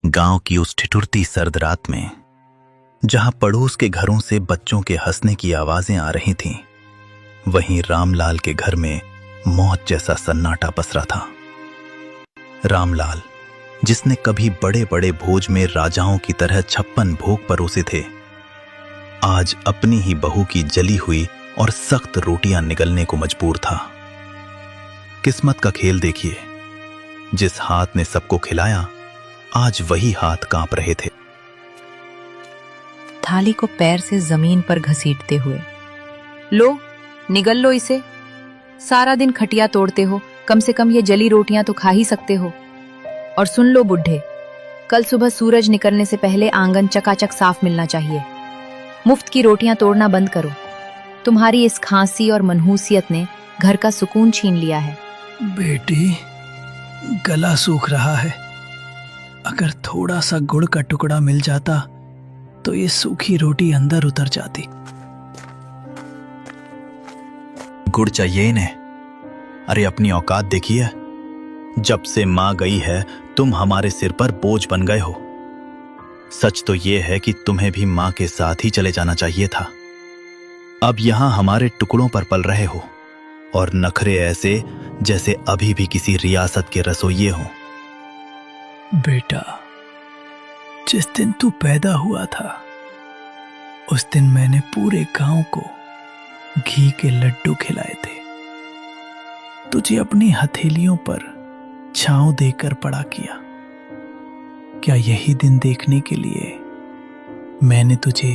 गांव की उस ठिठुरती सर्द रात में, जहां पड़ोस के घरों से बच्चों के हंसने की आवाजें आ रही थीं, वहीं रामलाल के घर में मौत जैसा सन्नाटा पसरा था। रामलाल, जिसने कभी बड़े बड़े भोज में राजाओं की तरह 56 भोग परोसे थे, आज अपनी ही बहू की जली हुई और सख्त रोटियां निगलने को मजबूर था। किस्मत का खेल देखिए, जिस हाथ ने सबको खिलाया, आज वही हाथ कांप रहे थे। थाली को पैर से जमीन पर घसीटते हुए, लो निगल लो इसे। सारा दिन खटिया तोड़ते हो, कम से कम ये जली रोटियां तो खा ही सकते हो। और सुन लो बुढ़े, कल सुबह सूरज निकलने से पहले आंगन चकाचक साफ मिलना चाहिए। मुफ्त की रोटियां तोड़ना बंद करो। तुम्हारी इस खांसी और मनहूसियत ने घर का सुकून छीन लिया है। बेटी, गला सूख रहा है। अगर थोड़ा सा गुड़ का टुकड़ा मिल जाता तो ये सूखी रोटी अंदर उतर जाती। गुड़ चाहिए इन्हें? अरे अपनी औकात देखिए। जब से मां गई है, तुम हमारे सिर पर बोझ बन गए हो। सच तो यह है कि तुम्हें भी मां के साथ ही चले जाना चाहिए था। अब यहां हमारे टुकड़ों पर पल रहे हो, और नखरे ऐसे जैसे अभी भी किसी रियासत के रसोइये हो। बेटा, जिस दिन तू पैदा हुआ था, उस दिन मैंने पूरे गांव को घी के लड्डू खिलाए थे। तुझे अपनी हथेलियों पर छांव देकर बड़ा किया। क्या यही दिन देखने के लिए मैंने तुझे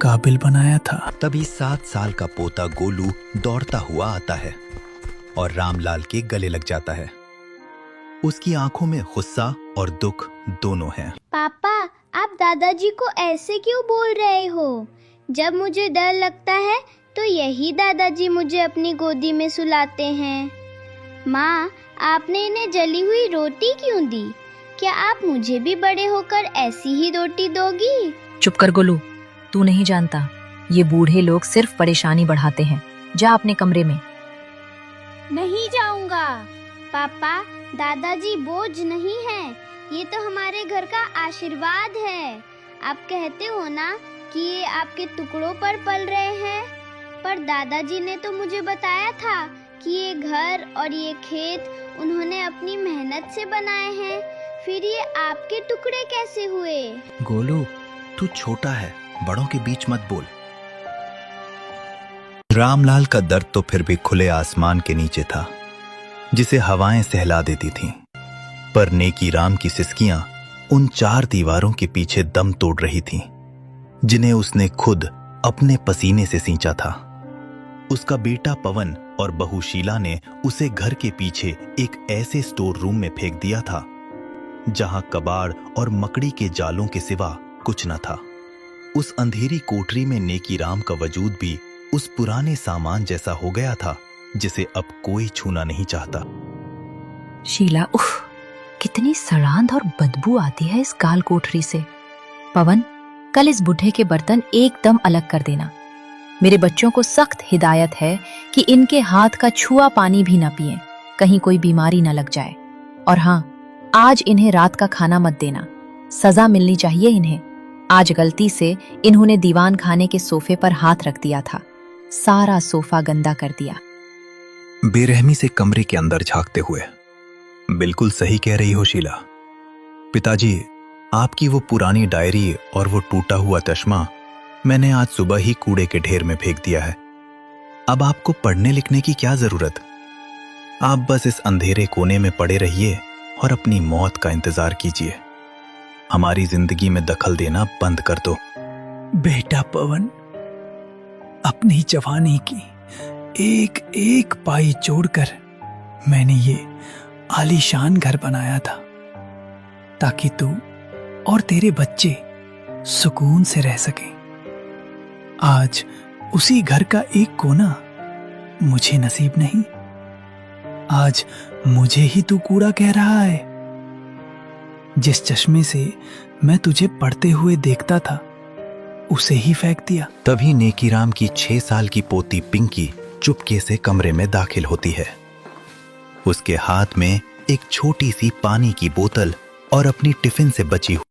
काबिल बनाया था? तभी 7 साल का पोता गोलू दौड़ता हुआ आता है और रामलाल के गले लग जाता है। उसकी आंखों में गुस्सा और दुख दोनों हैं। पापा, आप दादाजी को ऐसे क्यों बोल रहे हो? जब मुझे डर लगता है तो यही दादाजी मुझे अपनी गोदी में सुलाते हैं। माँ, आपने इन्हें जली हुई रोटी क्यों दी? क्या आप मुझे भी बड़े होकर ऐसी ही रोटी दोगी? चुप कर गोलू, तू नहीं जानता, ये बूढ़े लोग सिर्फ परेशानी बढ़ाते हैं। जा अपने कमरे में। नहीं जाऊंगा। पापा, दादाजी बोझ नहीं है, ये तो हमारे घर का आशीर्वाद है। आप कहते हो ना कि ये आपके टुकड़ों पर पल रहे हैं, पर दादाजी ने तो मुझे बताया था कि ये घर और ये खेत उन्होंने अपनी मेहनत से बनाए हैं। फिर ये आपके टुकड़े कैसे हुए? गोलू, तू छोटा है, बड़ों के बीच मत बोल। रामलाल का दर्द तो फिर भी खुले आसमान के नीचे था, जिसे हवाएं सहला देती थीं। पर नेकी राम की सिसकियां उन 4 दीवारों के पीछे दम तोड़ रही थीं, जिन्हें उसने खुद अपने पसीने से सींचा था। उसका बेटा पवन और बहू शीला ने उसे घर के पीछे एक ऐसे स्टोर रूम में फेंक दिया था, जहां कबाड़ और मकड़ी के जालों के सिवा कुछ न था। उस अंधेरी कोठरी में नेकी राम का वजूद भी उस पुराने सामान जैसा हो गया था, जिसे अब कोई छूना नहीं चाहता। शीला, उफ, कितनी सड़ांध और बदबू आती है इस काल कोठरी से। पवन, कल इस बुढ़े के बर्तन एकदम अलग कर देना। मेरे बच्चों को सख्त हिदायत है कि इनके हाथ का छुआ पानी भी ना पिएं, कहीं कोई बीमारी ना लग जाए। और हाँ, आज इन्हें रात का खाना मत देना, सजा मिलनी चाहिए इन्हें। आज गलती से इन्होंने दीवान खाने के सोफे पर हाथ रख दिया था, सारा सोफा गंदा कर दिया। बेरहमी से कमरे के अंदर झांकते हुए, बिल्कुल सही कह रही हो शीला। पिताजी, आपकी वो पुरानी डायरी और वो टूटा हुआ चश्मा मैंने आज सुबह ही कूड़े के ढेर में फेंक दिया है। अब आपको पढ़ने लिखने की क्या जरूरत? आप बस इस अंधेरे कोने में पड़े रहिए और अपनी मौत का इंतजार कीजिए। हमारी जिंदगी में दखल देना बंद कर दो। बेटा पवन, अपनी जवानी की एक एक पाई जोड़कर मैंने ये आलीशान घर बनाया था, ताकि तू और तेरे बच्चे सुकून से रह सकें। आज उसी घर का एक कोना मुझे नसीब नहीं। आज मुझे ही तू कूड़ा कह रहा है। जिस चश्मे से मैं तुझे पढ़ते हुए देखता था, उसे ही फेंक दिया। तभी नेकीराम की 6 साल की पोती पिंकी चुपके से कमरे में दाखिल होती है। उसके हाथ में एक छोटी सी पानी की बोतल और अपनी टिफिन से बची